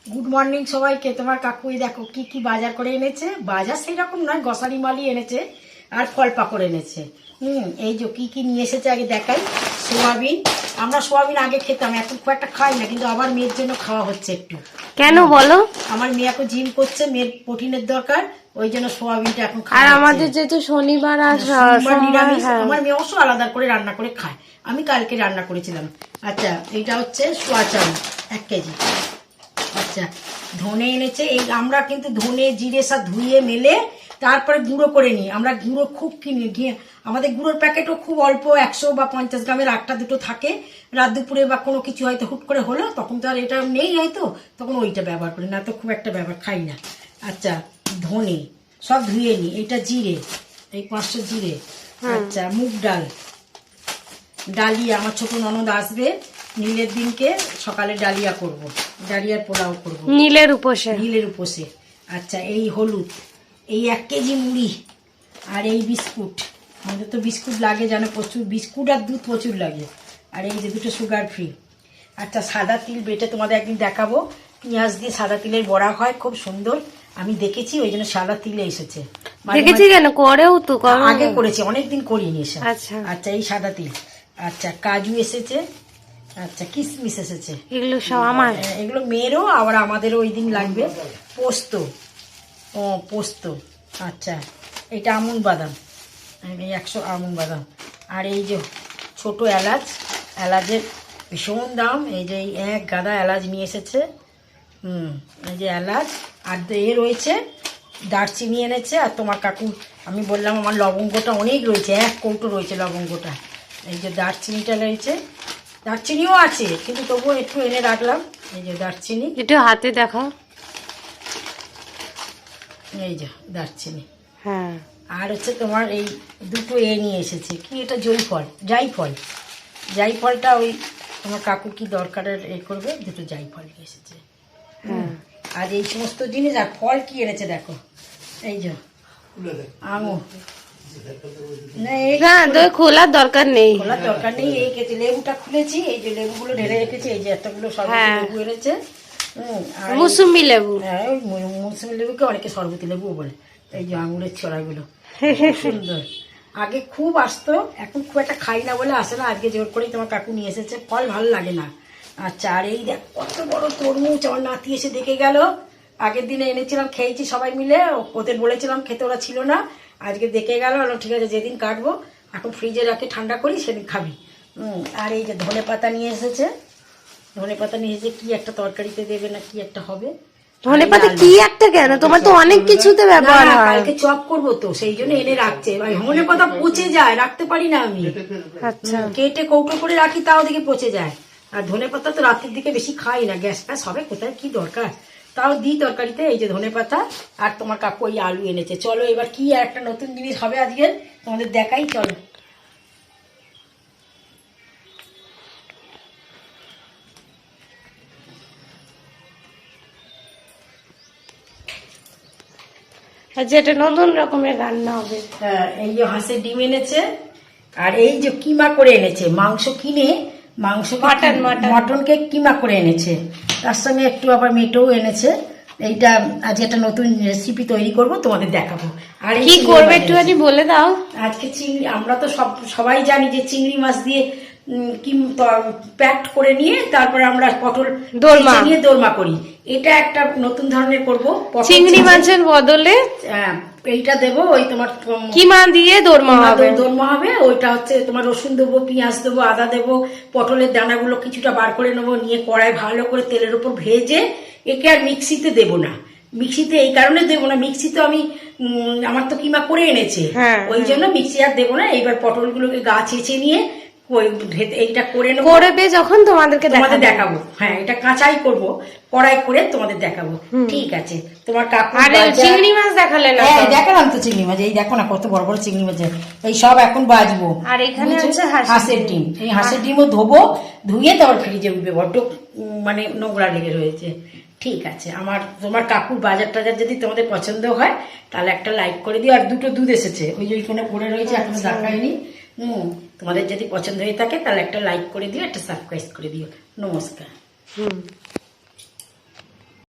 Good morning সবাইকে। তোমার কাকুই দেখো কি কি বাজার করে এনেছে। বাজার সেই রকম নয়, গ্রসারি মালই এনেছে আর ফল পাকড় এনেছে। এই যে কি কি নিয়ে এসেছে আগে দেখাই। সোয়াবিন, আমরা সোয়াবিন আগে খেতাম, এখন খুব একটা খাই না, কিন্তু আবার মেয়ের জন্য খাওয়া হচ্ছে একটু। কেন বলো? আমার মেয়ে এখন জিম করছে, মেয়ের প্রোটিনের দরকার, ওই জন্য সোয়াবিনটা এখন খাওয়া। আর আমাদের যেহেতু শনিবার আর নিরামিষ, আমার মেয়ে অবশ্য আলাদা করে রান্না করে খায়, আমি কালকে রান্না করেছিলাম। আচ্ছা, এইটা হচ্ছে সোয়া চাল 1 কেজি। আচ্ছা, ধনে এনেছে। এই আমরা কিন্তু ধনে জিরে সব ধুয়ে মেলে তারপরে গুঁড়ো করে নিই। আমরা গুঁড়ো খুব কিনি, আমাদের গুঁড়োর প্যাকেটও খুব অল্প, 100 বা 50 গ্রামের একটা দুটো থাকে। রাত দুপুরে বা কোনো কিছু হয়তো হুট করে হলো, তখন তো আর এটা নেই হয়তো, তখন ওইটা ব্যবহার করি না, তো খুব একটা ব্যবহার খাই না। আচ্ছা, ধনে সব ধুয়ে নিই। এটা জিরে, এই 500 জিরে। আচ্ছা, মুগ ডাল, ডালিয়া, আমার ছোট ননদ আসবে নীলের দিনকে, সকালে ডালিয়া করব, ডালিয়ার পোলাও করব নীলের উপসে। নীলের উপসে। আচ্ছা, এই হলুদ, এই 1 কেজি মুড়ি, আর এই বিস্কুট। আমাদের তো বিস্কুট লাগে জানো, প্রচুর বিস্কুট আর দুধ প্রচুর লাগে। আর এই যে দুটো সুগার ফ্রি। আচ্ছা, সাদা তিল বেটে তোমাদের একদিন দেখাবো, পেঁয়াজ দিয়ে সাদা তিলের বড়া হয়, খুব সুন্দর। আমি দেখেছি, ওই জন্য সাদা তিলে এসেছে। দেখেছি কেন, করেও তো আগে করেছি, অনেকদিন করিনি এসে। আচ্ছা আচ্ছা, এই সাদা তিল। আচ্ছা, কাজু এসেছে। আচ্ছা, কিশমিশ এসেছে। এগুলো সব আমার, এগুলো মেয়েরও, আবার আমাদেরও ওই দিন লাগবে। পোস্ত, ও পোস্ত। আচ্ছা, এটা আমন বাদাম, এই 100 আমন বাদাম। আর এই যে ছোট এলাচ, এলাচের ভীষণ দাম। এই যে 1 গাদা এলাচ নিয়ে এসেছে। এই যে এলাচ। আর এ রয়েছে দারচিনি এনেছে। আর তোমার কাকু, আমি বললাম আমার লবঙ্গটা অনেক রয়েছে, 1 কৌটো রয়েছে লবঙ্গটা। এই যে দারচিনিটা রয়েছে, দারচিনিও আছে, কিন্তু তবুও একটু এনে রাখলাম। এই যে দারচিনি, একটু হাতে দেখাও। এই যে দারচিনি। হ্যাঁ, আর হচ্ছে তোমার এই দুটো নিয়ে এসেছে, কি এটা জয়ফল, জাইফল। জাইফলটা ওই তোমার কাকু কি দরকারের করবে, দুটো জাইফল নিয়ে এসেছে। আর এই সমস্ত জিনিস। আর ফল কি এনেছে দেখো, এই যে আঙুর। খোলার দরকার নেই, খোলার দরকার নেই। এই কেটে লেবুটা খুলেছি, এই যে লেবুগুলো ঢেলে রেখেছি। এই যে এতগুলো সব লেবু এনেছে। মৌসুমি লেবু। হ্যাঁ, ওই মৌসুমি লেবুকে অনেকে শরবতি লেবুও বলে। এই যে আঙুরের ছড়াগুলো সুন্দর। আগে খুব আসতো, এখন খুব একটা খাই না বলে আসে না। আজকে জোর করেই তোমার কাকু নিয়ে এসেছে, ফল ভালো লাগে না। আচ্ছা, আর এই দেখ কত বড় তরমুজ, আমার নাতি এসে দেখে গেল। আগের দিনে এনেছিলাম, খেয়েছি সবাই মিলে, ওদের বলেছিলাম খেতে, ওরা ছিল না। আজকে দেখে গেল, ঠিক আছে যেদিন কাটবো, এখন ফ্রিজে রাখি ঠান্ডা করি, সেদিন খাবি। আর এই যে ধনে পাতা নিয়ে এসেছে। ধনে পাতা নিয়ে এসেছে, কি একটা তরকারিতে দেবে না কি একটা হবে। ধনে পাতা কি একটা কেন, তোমার তো অনেক কিছুতে ব্যবহার হয়। কালকে চপ করবো তো, সেই জন্য এনে রাখছে। ধনে পাতা পচে যায়, রাখতে পারি না আমি। আচ্ছা, কেটে কৌটো করে রাখি, তাও দেখে পচে যায়। আর ধনে পাতা তো রাত্রির দিকে বেশি খাই না, গ্যাস ফ্যাস হবে, কোথায় কি দরকার, তাও দিই তরকারিতে। এই যে ধনে পাতা। আর তোমার কাকু ওই আলু এনেছে। চলো এবার কি আর একটা নতুন জিনিস হবে আজকে তোমাদের দেখাই, চলো। যেটা নতুন রকমের রান্না হবে। হ্যাঁ, এই যে হাঁসের ডিম এনেছে। আর এই যে কিমা করে এনেছে, মাংস কিনে, মাংস মটনকে কিমা করে এনেছে, তার সঙ্গে একটু আবার মেটেও এনেছে। এইটা আজকে একটা নতুন রেসিপি তৈরি করব, তোমাদের দেখাবো। আর কি করবে একটুখানি বলে দাও। আজকে চিংড়ি, আমরা তো সবাই জানি যে চিংড়ি মাছ দিয়ে প্যাকড করে নিয়ে তারপরে আমরা পটল নিয়ে দোরমা করি। এটা একটা নতুন ধরনের করব, চিংড়ি মাছের বদলে এইটা দেবো। ওই তোমার কিমা দিয়ে দোরমা হবে। ওইটা হচ্ছে তোমার রসুন দেবো, পেঁয়াজ দেবো, আদা দেবো, পটলের দানাগুলো কিছুটা বার করে নেবো, নিয়ে কড়াই ভালো করে তেলের উপর ভেজে, একে আর মিক্সিতে দেবো না। মিক্সিতে এই কারণে দেবো না, মিক্সিতে আমি আমার তো কিমা করে এনেছে, ওই জন্য মিক্সি আর দেবো না। এইবার পটলগুলোকে গা চেঁচে নিয়ে এইটা করে নেবো, করবে যখন তোমাদের দেখাবো। হ্যাঁ, এটা কাঁচাই করবো, কড়াই করে তোমাদের দেখাবো। ঠিক আছে, তোমার কাকু চিংড়ি মাছ দেখালে না? হ্যাঁ, দেখালাম তো চিংড়ি মাছ। এই দেখো না কত বড় বড় চিংড়ি মাছ, এই সব এখন বাজবো। আর এখানে হচ্ছে হাঁসের ডিম। এই হাঁসের ডিমও ধোবো, ধুয়ে তারপর ফ্রিজে উঠবে, বড্ড মানে নোংরা লেগে রয়েছে। ঠিক আছে, তোমার কাকুর বাজার টাজার যদি তোমাদের পছন্দ হয় তাহলে একটা লাইক করে দিও। আর দুটো দুধ এসেছে, ওই যে ওইখানে পড়ে রয়েছে, এখনো দেখায়নি। তোমাদের যদি পছন্দ হয়ে থাকে তাহলে একটা লাইক করে দিও, একটা সাবস্ক্রাইব করে দিও। নমস্কার।